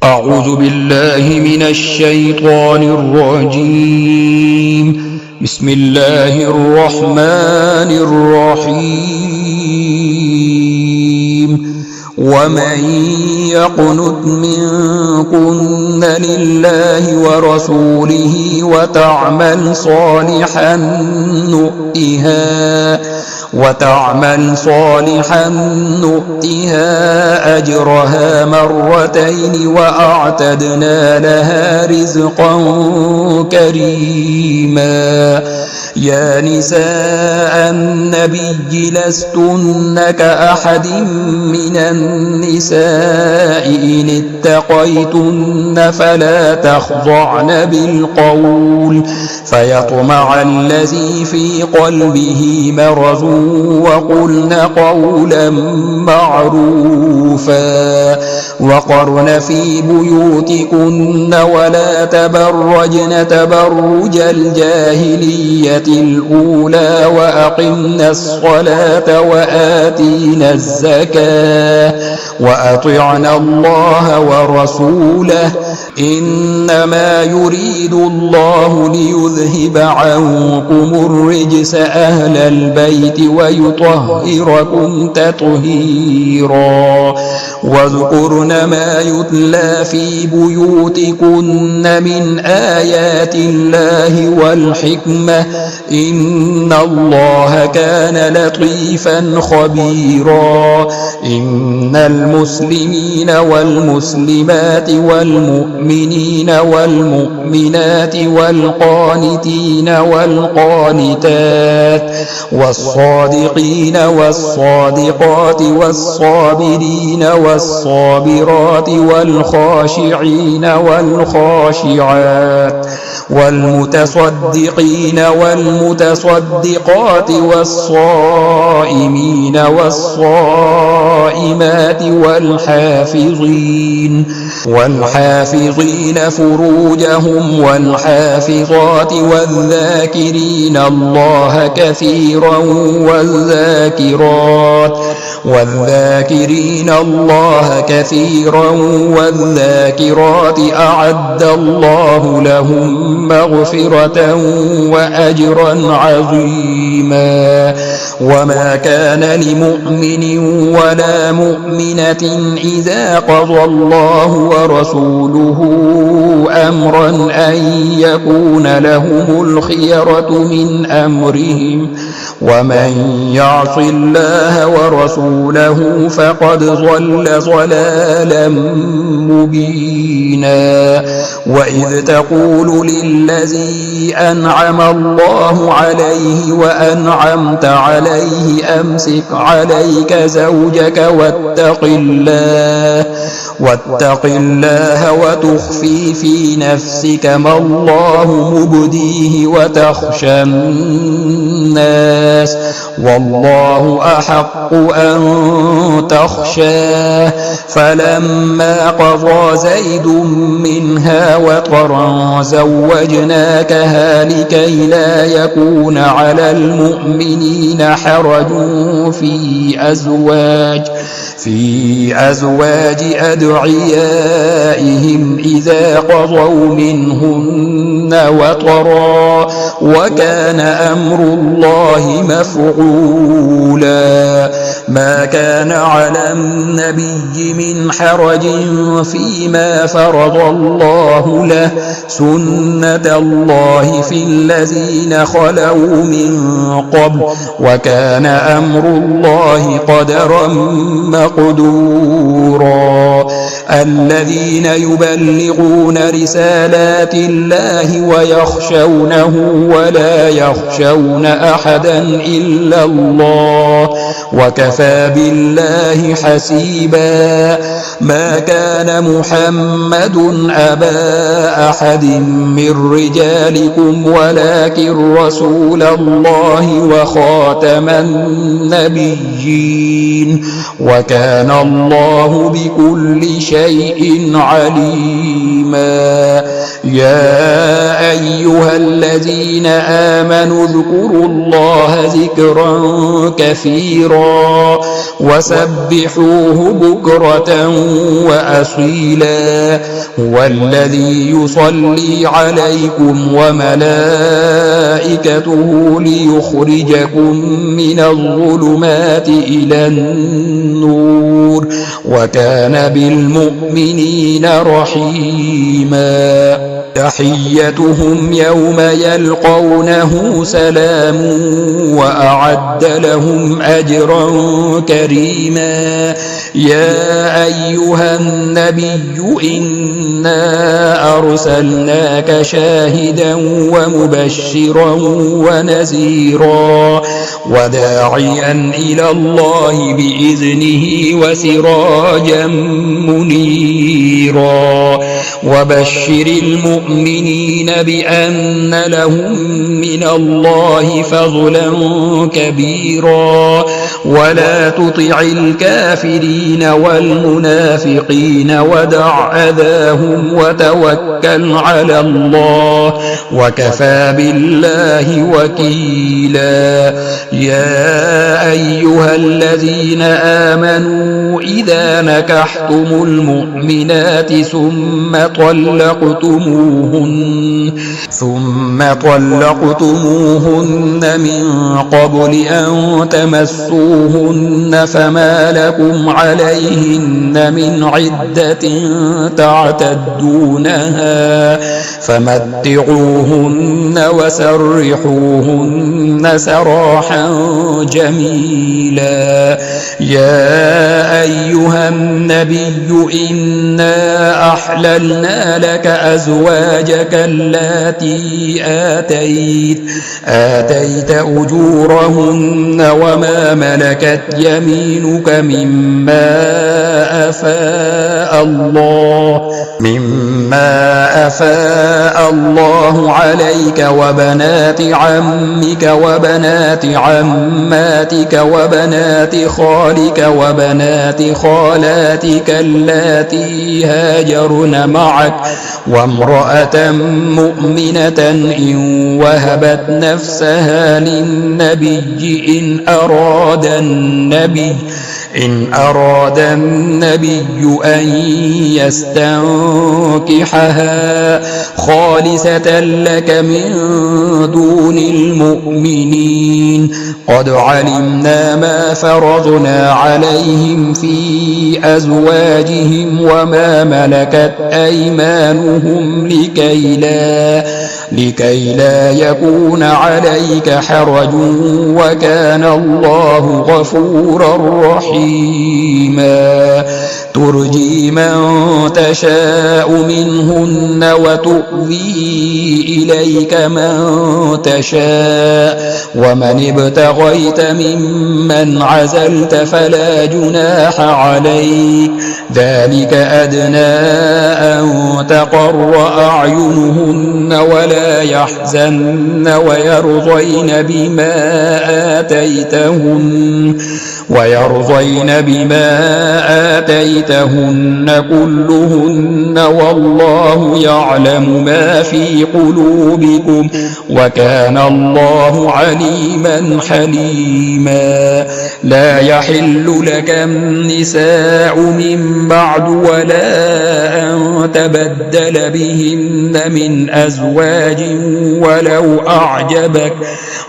أعوذ بالله من الشيطان الرجيم. بسم الله الرحمن الرحيم. ومن يقنت منكن لله ورسوله وتعمل صالحا نؤتها أجرها مرتين وأعتدنا لها رزقا كريما. يا نساء النبي لستن كأحد من النساء إن اتقيتن فلا تخضعن بالقول فيطمع الذي في قلبه مرض وقلن قولا معروفا. وقرن في بيوتكن ولا تبرجن تبرج الجاهلية الأولى وأقمنا الصلاة وآتينا الزكاة وأطعنا الله ورسوله إنما يريد الله ليذهب عنكم الرجس أهل البيت ويطهركم تطهيرا. واذكرن ما يتلى في بيوتكن من آيات الله والحكمة إن الله كان لطيفا خبيرا. إن المسلمين والمسلمات والمؤمنين والمؤمنات والقانتين والقانتات والصادقين والصادقات والصابرين والصابرات والخاشعين والخاشعات والمتصدقين والمتصدقات والصائمين والصائمات والحافظين فروجهم والحافظات والذاكرين الله كثيرا والذاكرين الله كثيرا والذاكرات أعد الله لهم مغفرة وأجرا عظيما. وما كان لمؤمن ولا مؤمنة إذا قضى الله ورسوله أمرا أن يكون لهم الخيرة من أمرهم ومن يعص الله ورسوله فقد ضل ضلالا مبينا. وإذ تقول للذي أنعم الله عليه وأنعمت عليه أمسك عليك زوجك واتق الله وتخفي في نفسك ما الله مبديه وتخشى الناس والله أحق أن تخشاه. فلما قضى زيد منها وطرا زوجناكها لكي لا يكون على المؤمنين حرج في أزواج أدعيائهم إذا قضوا منهن وطرا وكان أمر الله مفعولا. ما كان على النبي من حرج فيما فرض الله له سنة الله في الذين خلوا من قبل وكان أمر الله قدرا مقدورا. الذين يبلغون رسالات الله ويخشونه ولا يخشون أحدا إلا الله وكفى بالله حسيبا. ما كان محمد أبا أحد من رجالكم ولكن رسول الله وخاتم النبيين وكان الله بكل شيء شيء عليما. يا أيها الذين آمنوا اذكروا الله ذكرا كثيرا وسبحوه بكرة وأصيلا. هو الذي يصلي عليكم وملائكته ليخرجكم من الظلمات إلى النور وكان بالمؤمنين رحيما. تحيتهم يوم يلقونه سلام وأعد لهم أجرا كريما. يا أيها النبي إنا أرسلناك شاهدا ومبشرا ونذيرا وداعيا إلى الله بإذنه وسراجا منيرا. وبشر المؤمنين بأن لهم من الله فضلا كبيرا. ولا تطع الكافرين والمنافقين ودع أذاهم وتوكل على الله وكفى بالله وكيلا. يا أيها الذين آمنوا إذا نكحتم المؤمنات ثم طلقتموهن من قبل أن تمسوهن فما لكم عليهن من عدة تعتدونها فمتعوهن وسرحوهن سراحا جميلا. يا أيها النبي إنا أحللنا لك أزواجك اللاتي آتيت أجورهن وما ملكت يمينك مما أفاء الله عليك وبنات عمك وبنات عماتك وبنات خالك وبنات خالاتك اللاتي هاجرن معك وامرأة مؤمنة إن وهبت نفسها للنبي إن أراد النبي أن يستنكحها خالصة لك من دون المؤمنين. قد علمنا ما فرضنا عليهم في أزواجهم وما ملكت أيمانهم لكي لا يكون عليك حرج وكان الله غفورا رحيما. ترجي من تشاء منهن وتؤوي إليك من تشاء ومن ابتغيت ممن عزلت فلا جناح عليك. ذلك أدنى أن تقر أعينهن ولا يحزن ويرضين بما آتيتهن كلهن والله يعلم ما في قلوبكم وكان الله عليما حليما. لا يحل لك النساء من بعد ولا أن تبدل بهن من أزواج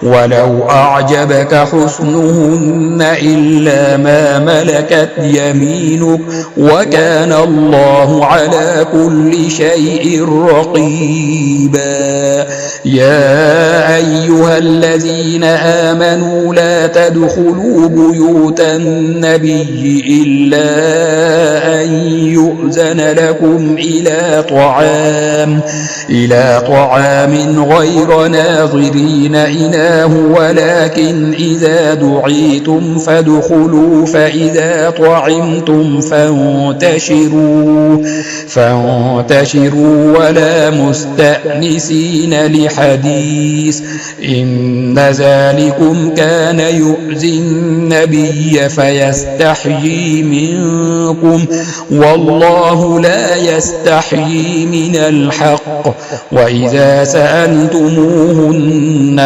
ولو أعجبك حسنهن إلا ما ملكت يمينك وكان الله على كل شيء رقيبا. يا أيها الذين آمنوا لا تدخلوا بيوت النبي إلا أن يؤذن لكم إلى طعام غير ناظرين إناه ولكن إذا دعيتم فادخلوا فإذا طعمتم فانتشروا ولا مستأنسين لحديث إن ذلكم كان يؤذي النبي فيستحيي منكم والله لا يستحيي من الحق وإذا سألتموهن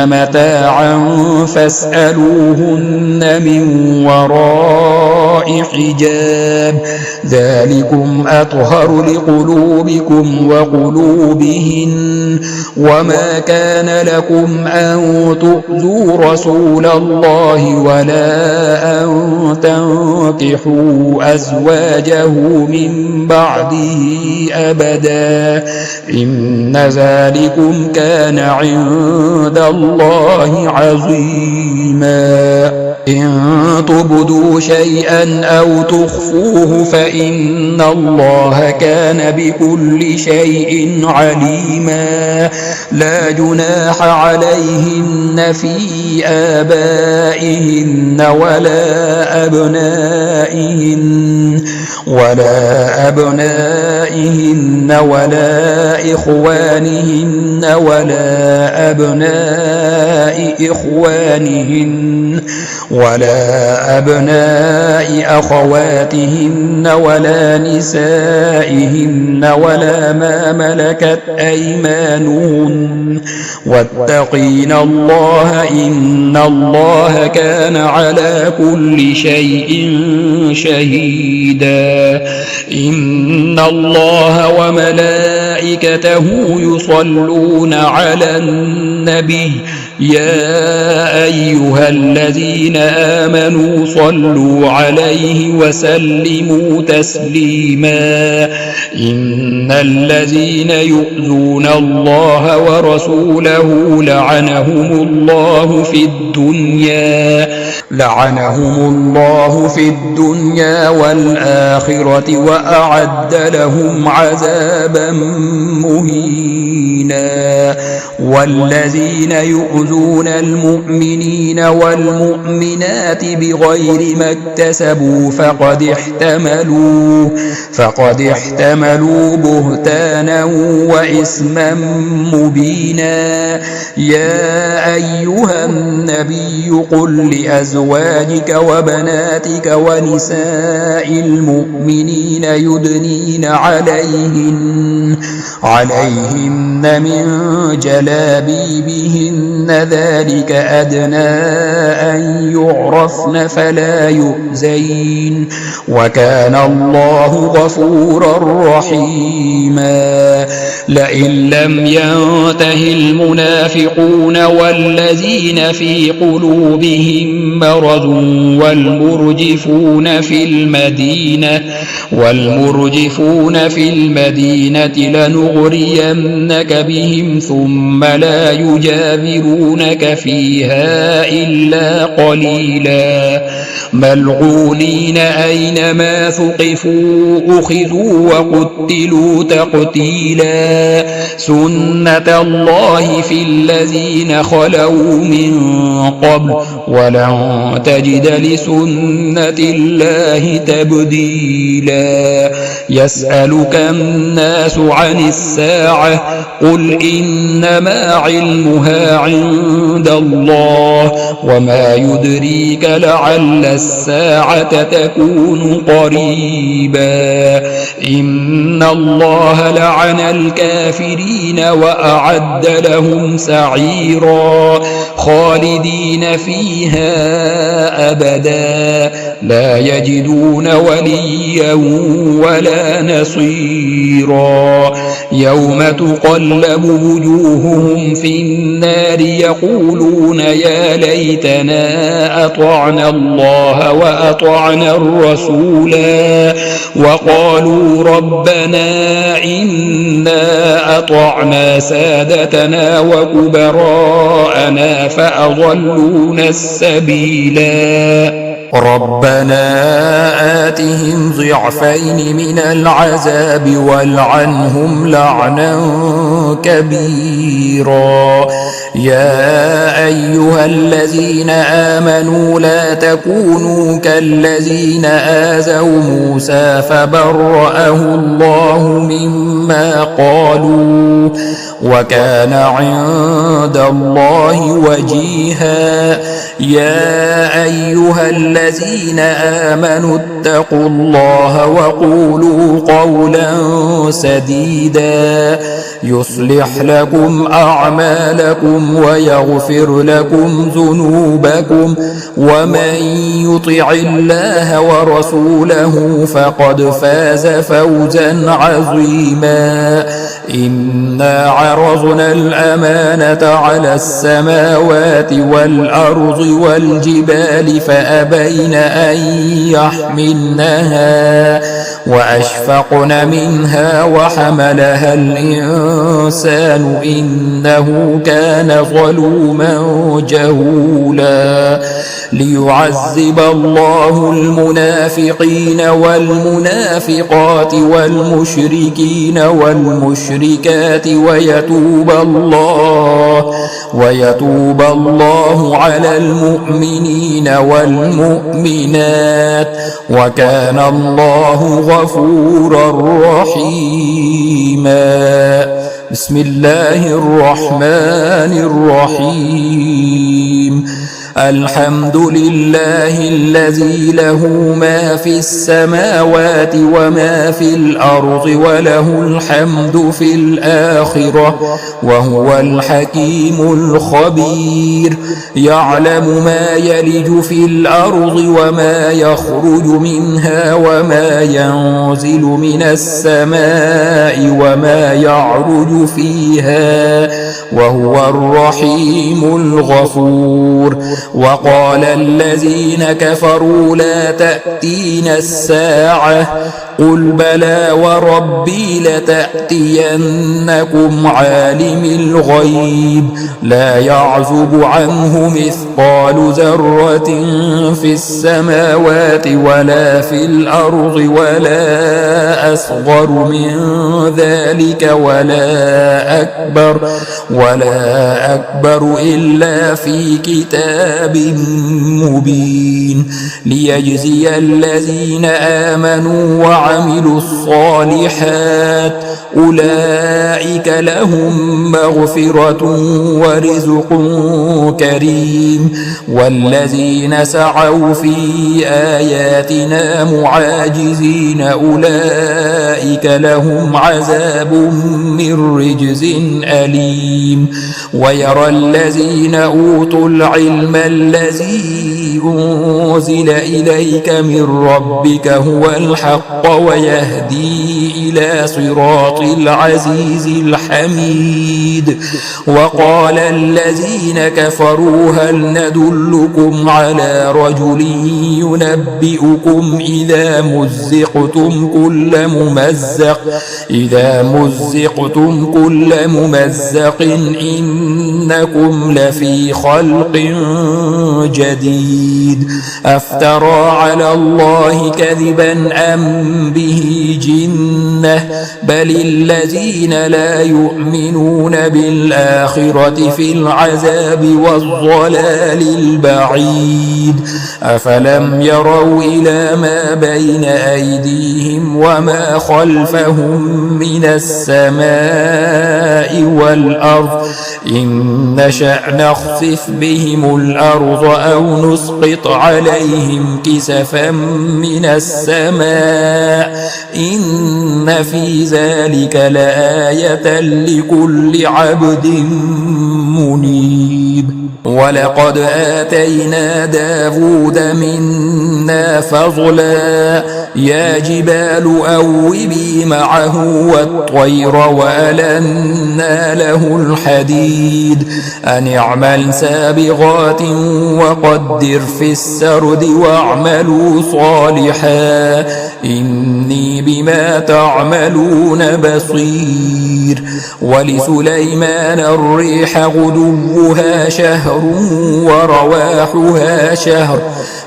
متاعا فاسألوهن من وراء حجاب ذلكم أطهر لقلوبكم وقلوبهن وما كان لكم أن تؤذوا رسول الله ولا أن تنكحوا أزواجه من بعده أبدا إن ذلكم كان عند الله عظيما إن تبدوا شيئا أو تخفوه فإن الله كان بكل شيء عليما لا جناح عليهن في آبائهن ولا أبنائهن ولا إخوانهن ولا أبناء إخوانهن ولا أبناء أخواتهن ولا نسائهن ولا ما ملكت أيمانهن واتقين الله إن الله كان على كل شيء شهيدا إن الله وملائكته يصلون على النبي يا أيها الذين آمنوا صلوا عليه وسلموا تسليما إن الذين يؤذون الله ورسوله لعنهم الله في الدنيا والآخرة وأعد لهم عذابا مهينا والذين يؤذون المؤمنين والمؤمنات بغير ما اكتسبوا فقد احتملوا بهتانا وإثما مبينا يا أيها النبي قل لأزواجك وبناتك ونساء المؤمنين يدنين عليهن من جلابيبهن ذلك أدنى أن يعرفن فلا يؤذين وكان الله غفورا رحيما لئن لم ينته المنافقون والذين في قلوبهم مرض والمرجفون في المدينة لنغرينك بهم ثم لا يجاورونك فيها إلا قليلا ملعونين أينما ثقفوا أخذوا وقتلوا تقتيلا سنة الله في الذين خلوا من قبل ولن تجد لسنة الله تبديلا يسألك الناس عن الساعة قل إنما علمها عند الله وما يدريك لعل الساعة تكون قريبا إن الله لعن الكافرين وأعد لهم سعيرا خالدين فيها أبدا لا يجدون وليا ولا نصيرا يوم تقلب وجوههم في النار يقولون يا ليتنا أطعنا الله وأطعنا الرسولا وقالوا ربنا إنا أطعنا سادتنا وكبراءنا فأضلونا السبيلا ربنا آتهم ضعفين من العذاب والعنهم لعنا كبيرا يا أيها الذين آمنوا لا تكونوا كالذين آذوا موسى فبرأه الله مما قالوا وكان عند الله وجيها يا أيها الذين آمنوا اتقوا الله وقولوا قولا سديدا يصلح لكم أعمالكم ويغفر لكم ذنوبكم ومن يطع الله ورسوله فقد فاز فوزا عظيما إنا عرضنا الأمانة على السماوات والأرض والجبال فأبين أن يحملنها وأشفقن منها وحملها الإنسان إنه كان ظلوما جهولا ليعذب الله المنافقين والمنافقات والمشركين والمشركات ويتوب الله على المؤمنين والمؤمنات وكان الله غفورا رحيما بسم الله الرحمن الرحيم الحمد لله الذي له ما في السماوات وما في الأرض وله الحمد في الآخرة وهو الحكيم الخبير يعلم ما يلج في الأرض وما يخرج منها وما ينزل من السماء وما يعرج فيها وهو الرحيم الغفور وقال الذين كفروا لا تأتينا الساعة قل بلى وربي لتأتينكم عالم الغيب لا يعزب عنه مثقال ذرة في السماوات ولا في الأرض ولا أصغر من ذلك ولا أكبر إلا في كتاب مبين ليجزي الذين آمنوا وعملوا الصالحات أولئك لهم مغفرة ورزق كريم والذين سعوا في آياتنا معاجزين أولئك لهم عذاب من رجز أليم ويرى الذين أوتوا العلم الذي أنزل إليك من ربك هو الحق ويهدي إلى صراط العزيز الحميد وقال الذين كفروا هل ندلكم على رجل ينبئكم إذا مزقتم كل ممزق إنكم لفي خلق جديد أفترى على الله كذبا أم به جنة بل الذين لا يؤمنون بالآخرة في العذاب والضلال البعيد أفلم يروا إلى ما بين أيديهم وما خلفهم من السماء والأرض إن نشأ نخسف بهم الأرض أو نسقط عليهم كسفا من السماء إن في ذلك لآية لكل عبد منيب ولقد آتينا داود منا فضلا يا جبال أوبي جانبي معه والطير وألنا له الحديد أن اعمل سابغات وقدر في السرد واعملوا صالحا إني بما تعملون بصير. ولسليمان الريح غدوها شهر ورواحها شهر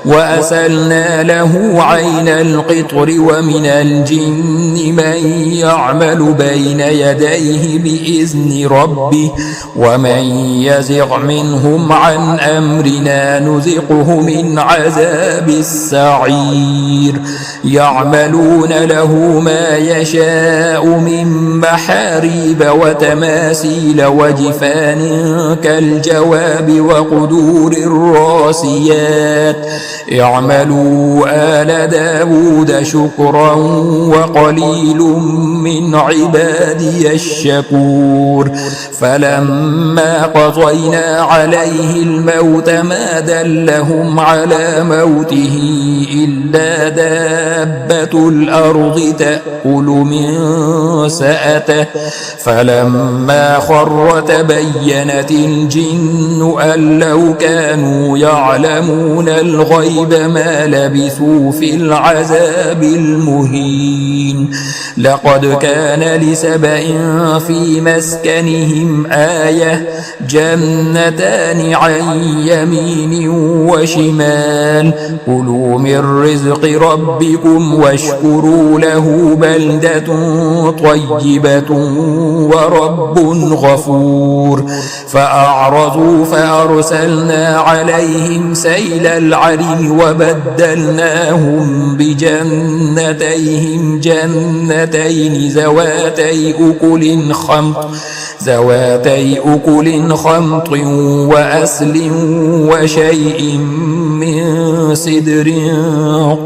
وأسلنا له عين القطر ومن الجن من يعمل بين يديه بإذن ربه ومن يزغ منهم عن أمرنا نزقه من عذاب السعير. يعملون له ما يشاء من محاريب وتماثيل وجفان كالجواب وقدور الراسيات اعملوا آل داود شكرا وقليل من عبادي الشكور. فلما قضينا عليه الموت ما دلهم على موته إلا دابة الأرض تأكل من سأته فلما خر تبينت الجن أن لو كانوا يعلمون الغيب ما لبثوا في العذاب المهين. لقد كان لسبأ في مسكنهم آية جنتان عن يمين وشمال كلوا من رزق ربكم واشكروا له بلدة طيبة ورب غفور. فأعرضوا فأرسلنا عليهم سيل العرم وبدلناهم بجنتيهم جنتين ذواتي أكل خمط وأسل وشيء من سدر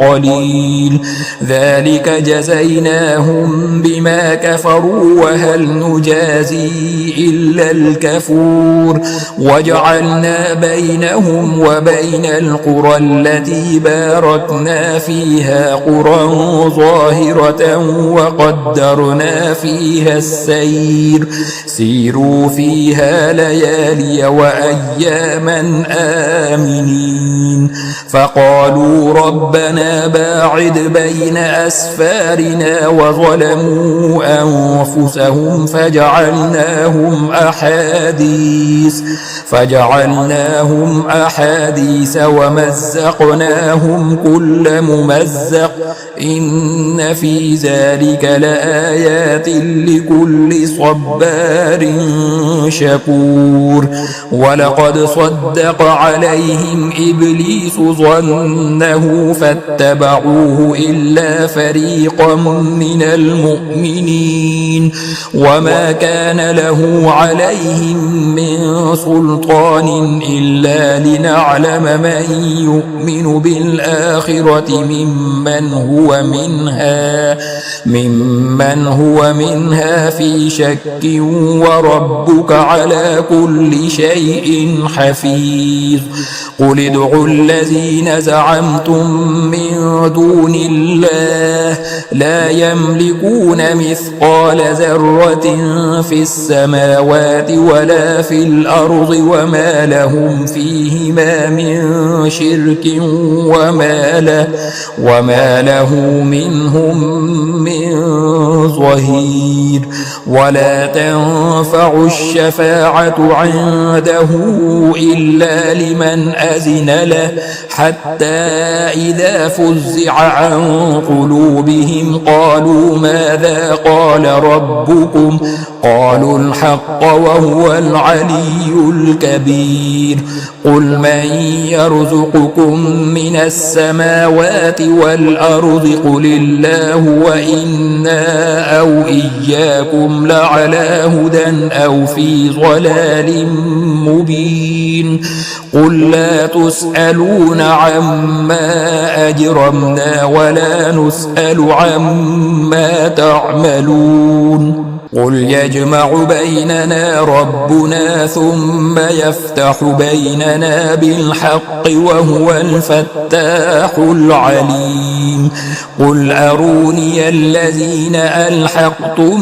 قليل ذلك جزيناهم بما كفروا وهل نجازي إلا الكفور. وجعلنا بينهم وبين القرى التي باركنا فيها قرى ظاهرة وقدرنا فيها السير سيروا فيها ليالي وأياما آمنين. فقالوا ربنا باعد بين أسفارنا وظلموا أنفسهم فجعلناهم أحاديث ومزقناهم كل ممزق إن في ذلك لآيات لكل صبار شكور. ولقد صدق عليهم إبليس ظنه فاتبعوه إلا فريقا من المؤمنين وما كان له عليهم من سلطان إلا لنعلم من يؤمن بالآخرة ممن هو منها في شك وربك على كل شيء حفيظ. قل ادعوا الذين زعمتم من دون الله لا يملكون مثقال ذرة في السماوات ولا في الأرض وما لهم فيهما من شرك وما له منهم من ظهير. ولا تنفع الشفاعة عنده إلا لمن أذن له حتى إذا فزع عن قلوبهم قالوا ماذا قال ربكم قالوا الحق وهو العلي الكبير. قل من يرزقكم من السماوات والأرض قل الله وإنا أو إياكم لعلى هدى أو في ضلال مبين. قل لا تسألون عما أجرمنا ولا نسأل عما تعملون. قل يجمع بيننا ربنا ثم يفتح بيننا بالحق وهو الفتاح العليم قل أروني الذين ألحقتم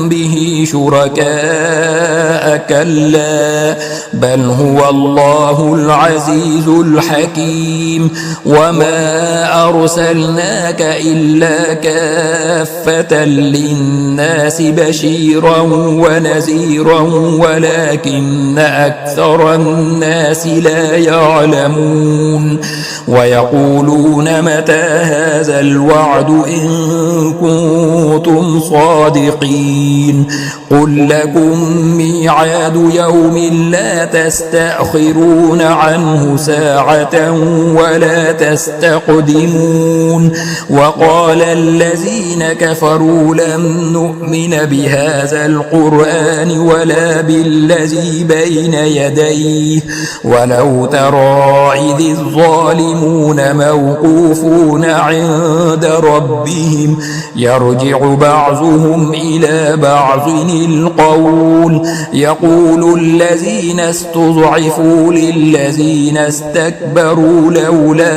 به شركاء كلا بل هو الله العزيز الحكيم وما أرسلناك إلا كافة للناس بشيرا ونذيرا ولكن أكثر الناس لا يعلمون ويقولون متى هذا الوعد إن كنتم صادقين قل لكم ميعاد يوم لا تستأخرون عنه ساعة ولا تستقدمون وقال الذين كفروا لن نؤمن بهذا القرآن ولا بالذي بين يديه ولو ترى إذ الظالمون موقوفون عند ربهم يرجع بعضهم إلى بعض القول يقول الذين استضعفوا للذين استكبروا لولا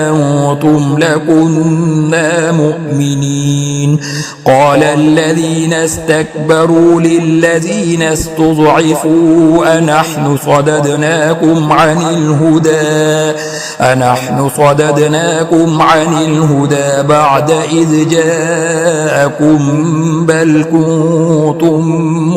أنتم لكنا مؤمنين قال الذين استكبروا للذين استضعفوا أنحن صددناكم عن الهدى بعد إذ جاءكم بل كنتم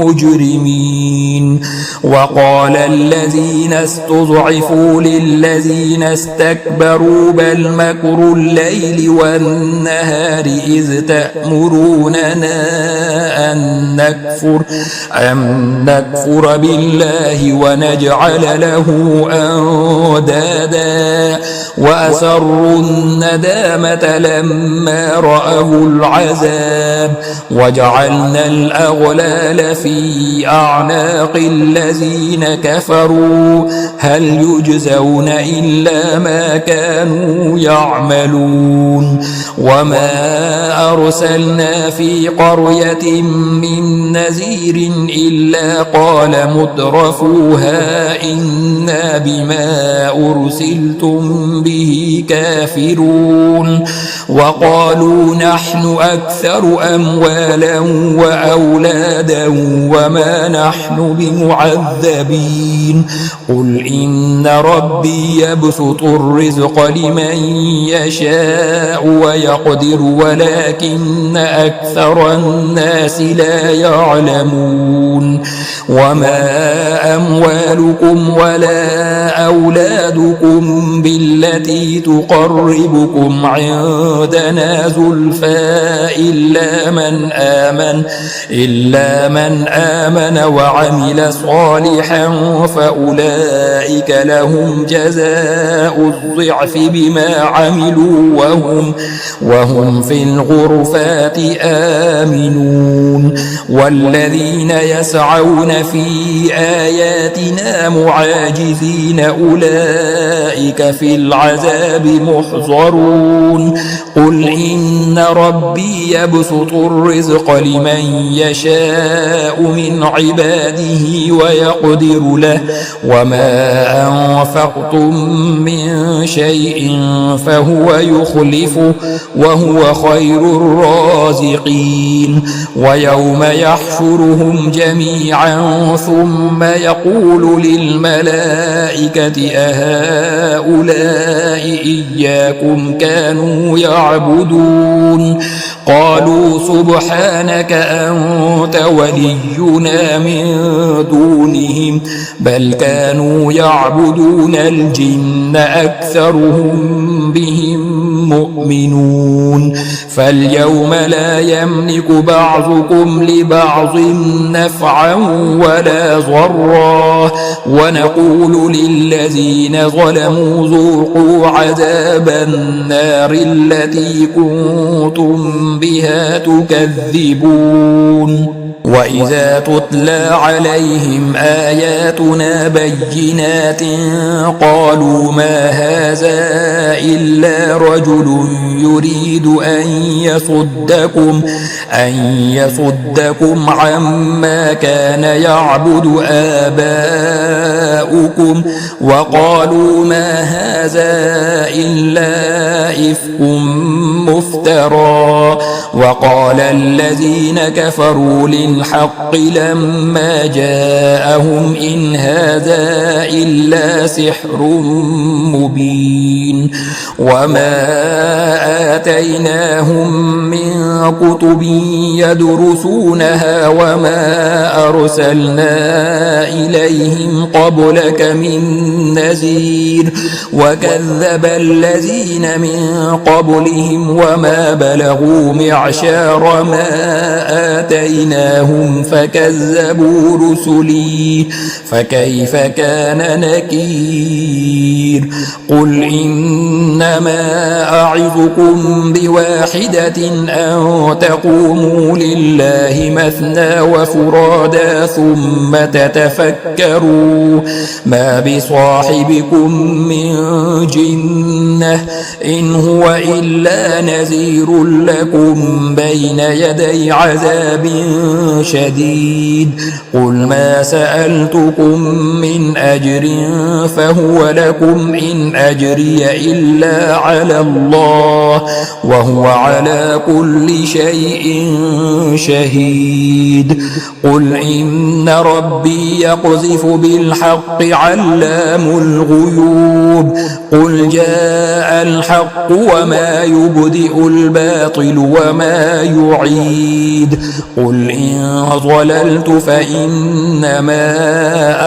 مجرمين وقال الذين استضعفوا للذين استكبروا بل مكر الليل والنهار إذ تأمروننا أن نكفر بالله ونجعل له أندادا وأسروا الندامة لما رأوا العذاب وجعلنا الأغلال في أعناق الذين كفروا هل يجزون إلا ما كانوا يعملون وما أرسلنا في قرية من نذير إلا قال مترفوها إنا بما أرسلتم به كافرون وقالوا نحن أكثر أموالا وأولادا وما نحن بمعذبين قل إن ربي يبسط الرزق لمن يشاء ويقدر ولكن أكثر الناس لا يعلمون وما أموالكم ولا أولادكم بالتي تقربكم عندنا زلفى إلا من آمن وعمل صالحا فأولئك لهم جزاء الضعف بما عملوا وهم في الغرفات آمنون والذين يسعون في آياتنا معاجزين أولئك في العذاب محضرون قل إن ربي يبسط الرزق لمن يشاء من عباده ويقدر له وما أنفقتم من شيء فهو يخلفه وهو خير الرازقين ويوم يحشرهم جميعا ثم يقول للملائكة أهؤلاء إياكم كانوا يعبدون قالوا سبحانك أنت ولينا من دونهم بل كانوا يعبدون الجن أكثرهم بهم مؤمنون فاليوم لا يملك بعضكم لبعض نفعا ولا ضرا ونقول للذين ظلموا ذوقوا عذاب النار التي كنتم بها تكذبون وإذا تتلى عليهم آياتنا بينات قالوا ما هذا إلا رجل يريد أن يصدكم عما كان يعبد آباؤكم وقالوا ما هذا إلا إفك مفترى وقال الذين كفروا للحق لما جاءهم إن هذا إلا سحر مبين وما آتيناهم من كتب يدرسونها وما أرسلنا إليهم قبلك من نذير وكذب الذين من قبلهم وما بلغوا معشار ما آتيناهم فكذبوا رسلي فكيف كان نكير قل إنما أعظكم بواحدة أن تقوموا لله مثنى وفرادا ثم تتفكروا ما بصاحبكم من جنة إن هو إلا نذير لكم بين يدي عذاب شديد قل ما سألتكم من أجر فهو لكم إن أجري إلا على الله وهو على كل شيء شهيد قل إن ربي يقذف بالحق علام الغيوب قل جاء الحق وما يبدئ الباطل وما يعيد قل إن ضللت فإنما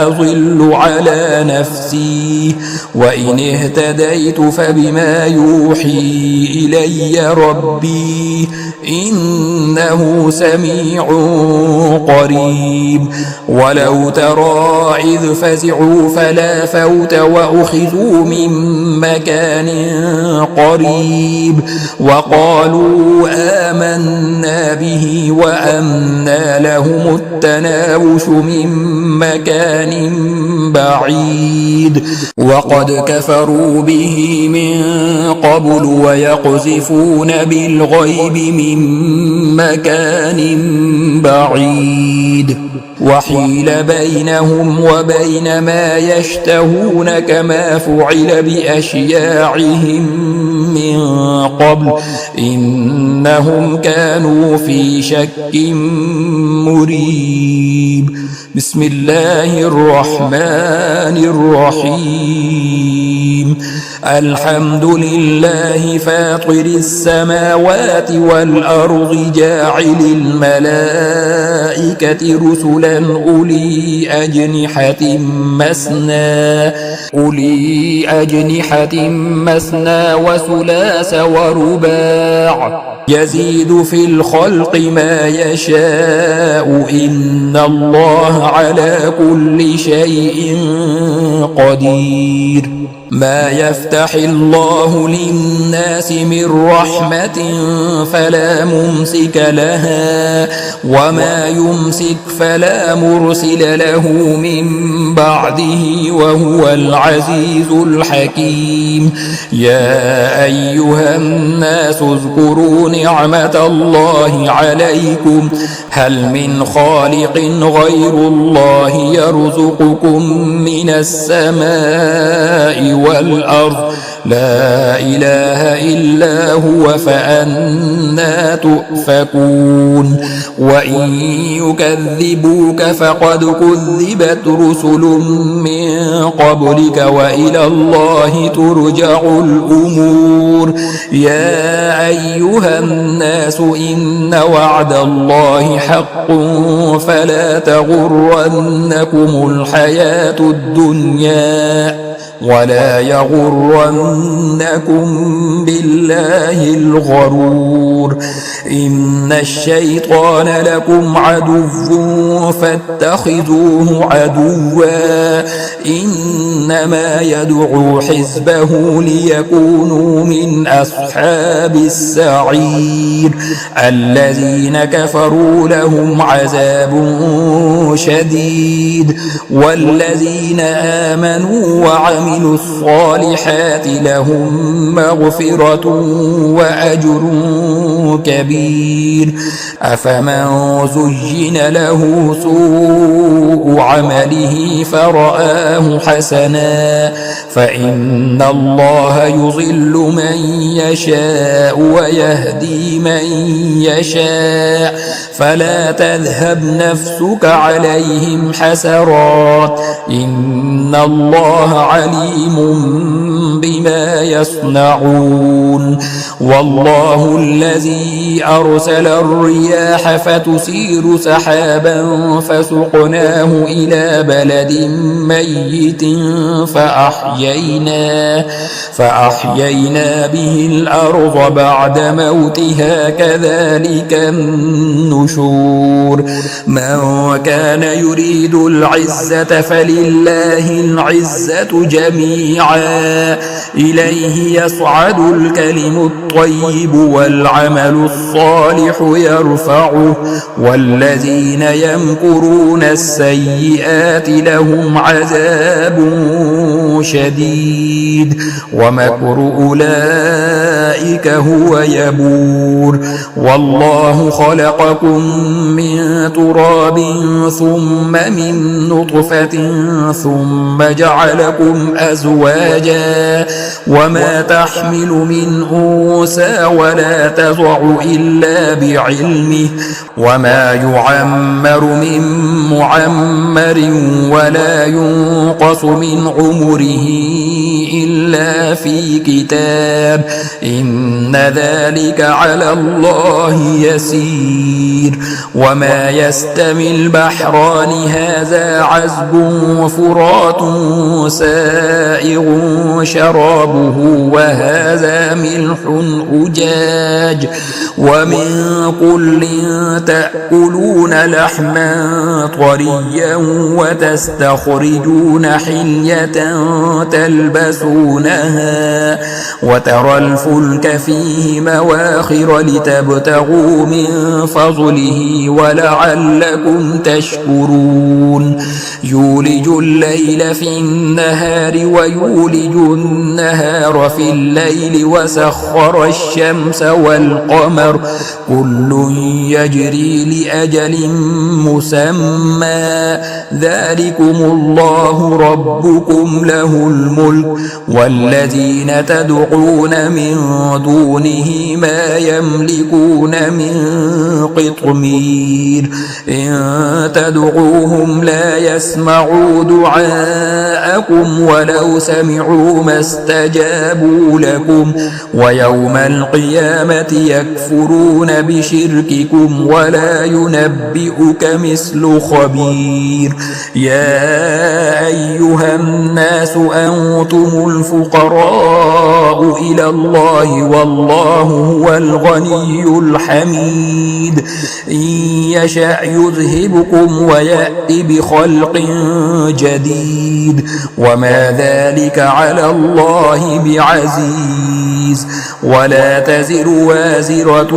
أضل على نفسي وإن اهتديت فبما يوحي إلي ربي إنه سميع قريب ولو ترى إذ فزعوا فلا فوت وأخذوا من مكان قريب وقالوا آمنا به وأنى لهم التناوش من مكان بعيد وقد كفروا به من قبل ويقذفون بالغيب من مكان بعيد وحيل بينهم وبين ما يشتهون كما فعل بأشياعهم من قبل إنهم كانوا في شك مريب بسم الله الرحمن الرحيم الحمد لله فاطر السماوات والأرض جاعل الملائكة رسلا أولي أجنحة مثنى وثلاث ورباع يزيد في الخلق ما يشاء إن الله على كل شيء قدير ما يفتح الله للناس من رحمة فلا ممسك لها وما يمسك فلا مرسل له من بعده وهو العزيز الحكيم يا أيها الناس اذكروا نعمة الله عليكم هل من خالق غير الله يرزقكم من السماء والأرض لا إله إلا هو فأنى تؤفكون وإن يكذبوك فقد كذبت رسل من قبلك وإلى الله ترجع الأمور يا أيها الناس إن وعد الله حق فلا تغرنكم الحياة الدنيا ولا يغرنكم بالله الغرور إن الشيطان لكم عدو فاتخذوه عدوا إنما يدعو حزبه ليكونوا من أصحاب السعير الذين كفروا لهم عذاب شديد والذين آمنوا وعملوا الصالحات لهم مغفرة وأجر كبير أفمن زين له سوء عمله فرآه حسنا فإن الله يضل من يشاء ويهدي من يشاء فلا تذهب نفسك عليهم حسرات إن الله عليم بما يصنعون والله الذي أرسل الرياح فتثير سحابا فسقناه إلى بلد ميت فأحيينا به الأرض بعد موتها كذلك النشور من كان يريد العزة فلله العزة جميعا إليه يصعد الكلم الطيب والعمل الصالح يرفعه والذين يمكرون السيئات لهم عذاب شديد ومكر أولئك هو يبور والله خلقكم من تراب ثم من نطفة ثم جعلكم أزواجا وما تحمل من أنثى ولا تضع إلا بعلمه وما يعمر من معمر ولا ينقص من عمره إلا في كتاب إن ذلك على الله يسير وما يستوي البحران هذا عذب فرات سائغ شرابه وهذا ملح أجاج ومن كل تأكلون لحما طريا وتستخرجون حلية تلبسونها وترى الفلك فيه مواخر لتبتغوا من فضله ولعلكم تشكرون يولج الليل في النهار ويولج النهار في الليل وسخر الشمس والقمر كل يجري لأجل مسمى ذلكم الله ربكم له الملك والذين تدعون من دونه ما يملكون من قطمير إن تدعوهم لا يسمعوا دعاءكم ولو سمعوا ما استجابوا لكم ويوم القيامة يكفرون بشرككم ولا ينبئك مثل خبير يا أيها الناس أنتم الفقراء إلى الله والله هو الغني الحميد إن يشأ يذهبكم ويأتي بخلق جديد وما ذلك على الله بعزيز ولا تزر وازرة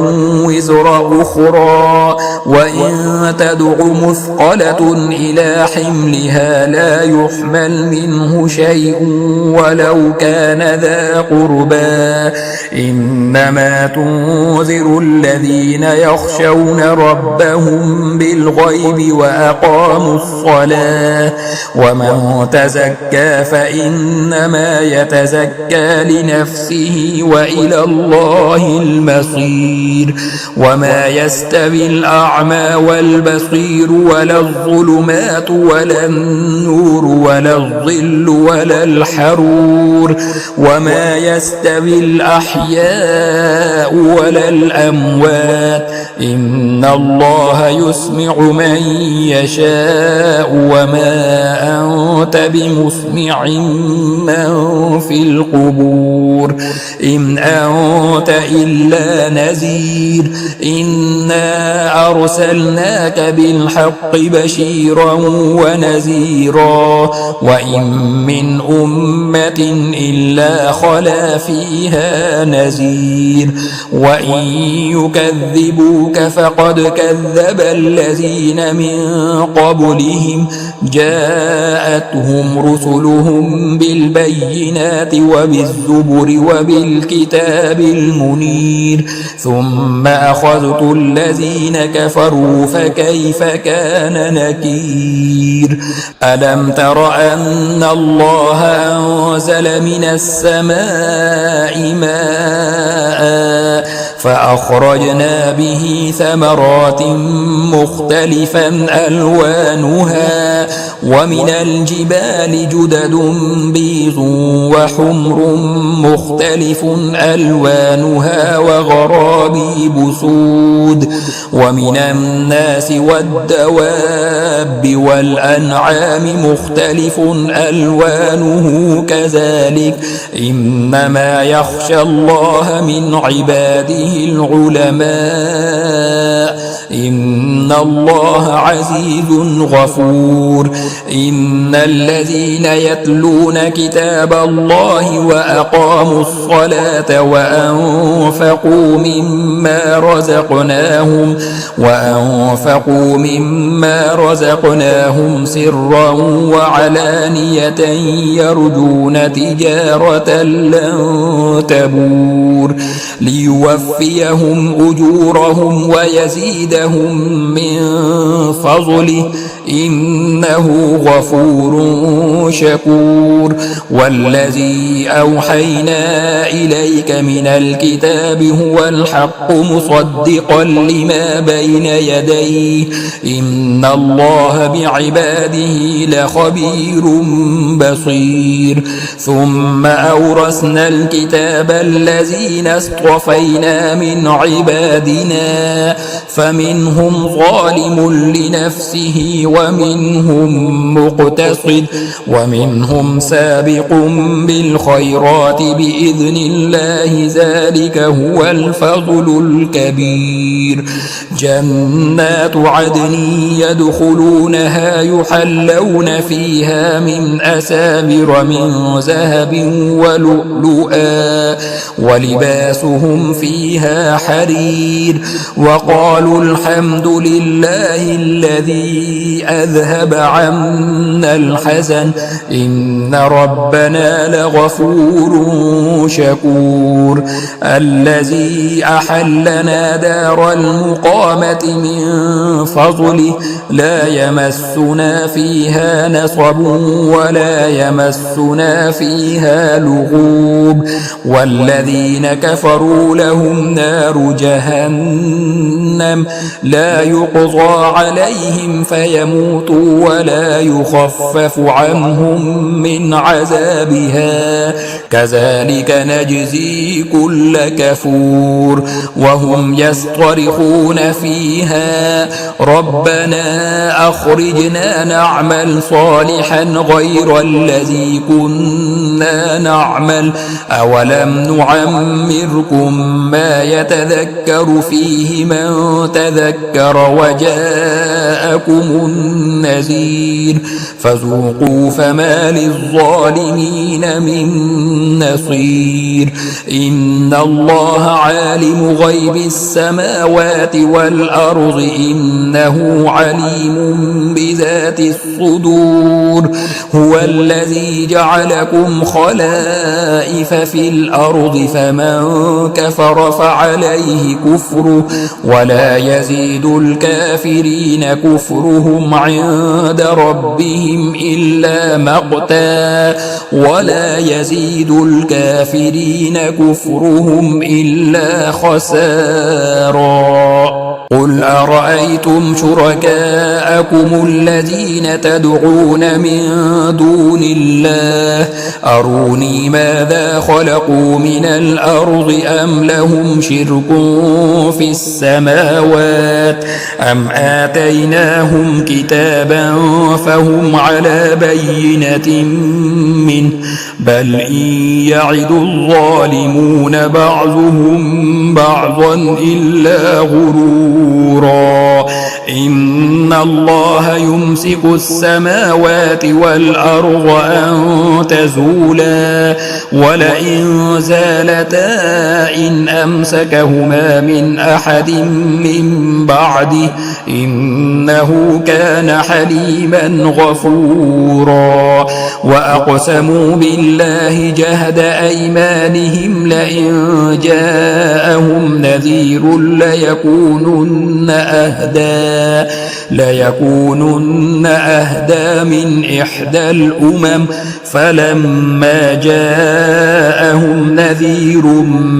وزر أخرى وإن تدع مثقلة إلى حملها لا يحمل منه شيء ولو كان ذا قربى إنما تنذر الذين يخشون ربهم بالغيب وأقاموا الصلاة ومن تزكى فإنما يتزكى لنفسه وإلى الله المصير. وما يستوي الأعمى والبصير ولا الظلمات ولا النور ولا الظل ولا الحرور. وما يستوي الأحياء ولا الأموات إن الله يسمع من يشاء وما أنت بمسمع من في القبور إن أنت إلا نذير. إنا أرسلناك بالحق بشيرا ونذيرا وإن من أمة إلا خلا فيها نذير. وإن يكذبوك فقد كذب الذين من قبلهم جاءتهم رسلهم بالبينات وبالزبر وبالكتاب المنير ثم أخذت الذين كفروا فكيف كان نكير. ألم تر أن الله أنزل من السماء ماء فأخرجنا به ثمرات مختلفا ألوانها ومن الجبال جدد بيض وحمر مختلف ألوانها وغرابيب سود. ومن الناس والدواب والأنعام مختلف ألوانه كذلك إنما يخشى الله من عباده العلماء إن الله عزيز غفور. إن الذين يتلون كتاب الله وأقاموا الصلاة وأنفقوا مما رزقناهم سرا وعلانية يرجون تجارة لن تبور ليوفيهم أجورهم ويزيدهم من فضله إنه غفور شكور. والذي أوحينا إليك من الكتاب هو الحق مصدقا لما بين يديه إن الله بعباده لخبير بصير. ثم أورثنا الكتاب الذين اصطفينا من عبادنا فمنهم ظالم لنفسه ومنهم مقتصد ومنهم سابق بالخيرات بإذن الله ذلك هو الفضل الكبير. جنات عدن يدخلونها يحلون فيها من أساور من ذهب ولؤلؤا ولباسهم فيها حرير. وقالوا الحمد لله الذي أذهب عنا الحزن إن ربنا لغفور شكور. الذي أحلنا دار المقامة من فضله لا يمسنا فيها نصب ولا يمسنا فيها لغوب. والذين كفروا لهم نار جهنم لا يقضى عليهم فيموتوا ولا يخفف عنهم من عذابها كذلك نجزي كل كفور. وهم يصطرخون فيها ربنا أخرجنا نعمل صالحا غير الذي كنا نعمل أولم نعمركم ما يتذكر فيه من تذكر وجاءكم النذير فذوقوا فما للظالمين من نصير. إن الله عالم غيب السماوات والأرض إنه عليم بذات الصدور. هو الذي جعلكم خلائف في الأرض فمن كفر فعليه كفره ولا يزيد الكافرين كفرهم عند ربهم إلا مقتا ولا يزيد الكافرين كفرهم إلا خسارا. قل أرأيتم شركاءكم الذين تدعون من دون الله أروني ماذا خلقوا من الأرض أم لهم شرك في السماوات أم آتيناهم كتابا فهم على بينة منه بل إن يعد الظالمون بعضهم بعضا إلا غرورا. إن الله يمسك السماوات والأرض أن تزولا ولئن زالتا إن أمسكهما من أحد من بعده إنه كان حليما غفورا. وأقسموا بالله جهد أيمانهم لئن جاءهم نذير ليكونن أهدى من إحدى الأمم فلما جاءهم نذير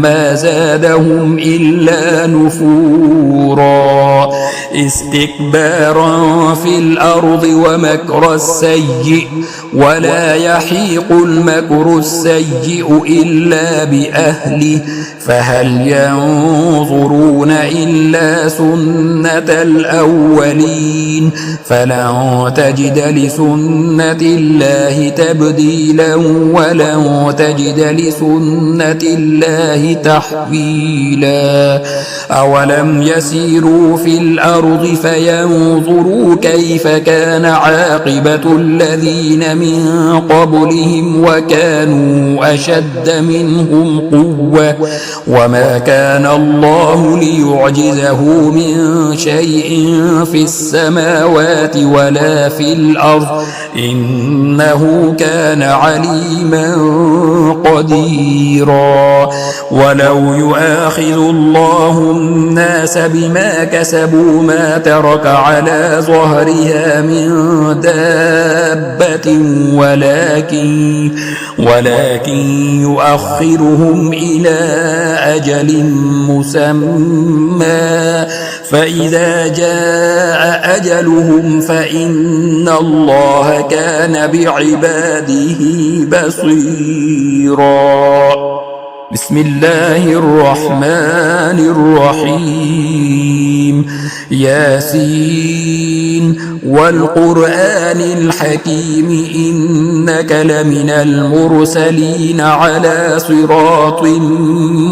ما زادهم إلا نفورا استكبارا في الأرض ومكر السيء ولا يحيق المكر السيء إلا بأهله فهل ينظرون إلا سنة الأولين فلن تجد لسنة الله تبديلا ولن تجد لسنة الله تحويلا. أولم يسيروا في الأرض فينظروا كيف كان عاقبة الذين من قبلهم وكانوا أشد منهم قوة وما كان الله ليعجزه من شيء في السماوات ولا في الأرض إنه كان عليما قديرا. ولو يؤاخذ الله الناس بما كسبوا ما ترك على ظهرها من دابة ولكن يؤخرهم إلى أجل مسمى فإذا جاء أجلهم فإن الله كان بعباده بصيرا. بسم الله الرحمن الرحيم ياسين والقرآن الحكيم إنك لمن المرسلين على صراط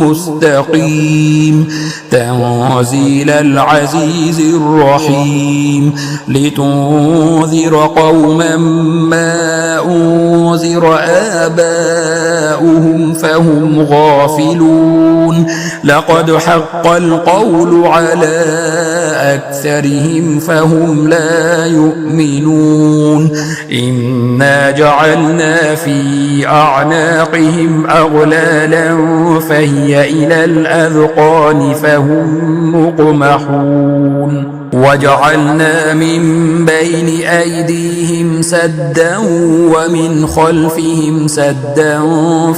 مستقيم تنزيل العزيز الرحيم لتنذر قوما ما أنذر آباؤهم فهم غافلون لقد حق القول على أكثرهم فهم لا يؤمنون إنا جعلنا في أعناقهم أغلالا فهي إلى الأذقان فهم مقمحون وجعلنا من بين أيديهم سدا ومن خلفهم سدا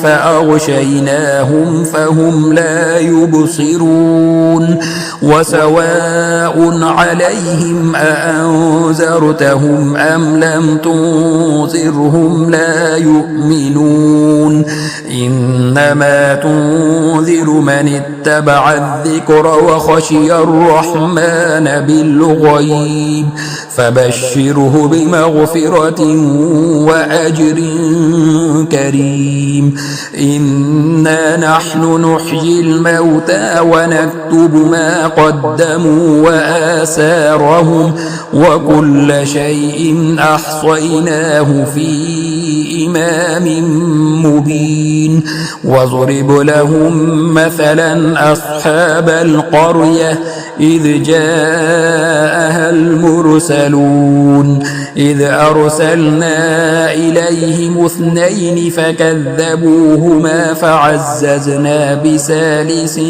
فأغشيناهم فهم لا يبصرون وسواء عليهم أأنذرتهم أم لم تنذرهم لا يؤمنون إنما تنذر من اتبع الذكر وخشي الرحمن بالغيب فبشره بمغفرة وأجر كريم إنا نحن نحيي الموتى ونكتب ما قدموا وآثارهم وكل شيء أحصيناه في إمام مبين واضرب لهم مثلا أصحاب القرية إذ جاءها المرسلون إذ أرسلنا إليهم 2 فكذبوهما فعززنا بثالث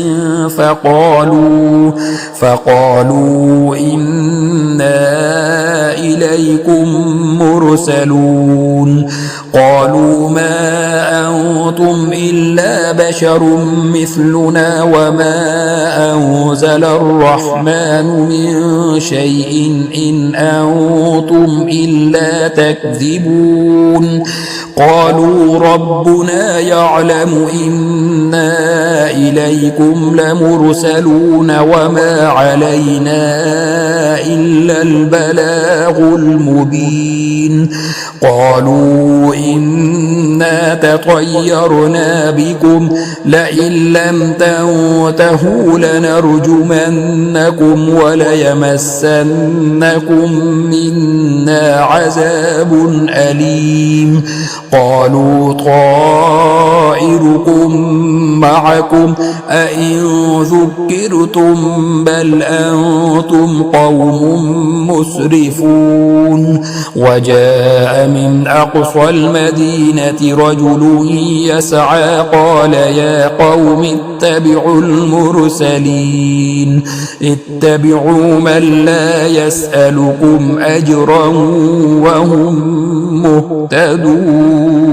فقالوا إنا إليكم مرسلون قالوا ما أنتم إلا بشر مثلنا وما أنزل الرحمن من شيء إن أنتم إلا تكذبون قالوا ربنا يعلم إنا إليكم لمرسلون وما علينا إلا البلاغ المبين قالوا إنا تطيرنا بكم لئن لم تنتهوا لنرجمنكم وليمسنكم منا عذاب أليم قالوا طائركم معكم أئن ذكرتم بل أنتم قوم مسرفون وجاء من أقصى المدينة رجل يسعى قال يا قوم اتبعوا المرسلين اتبعوا من لا يسألكم أجرا وهم مهتدون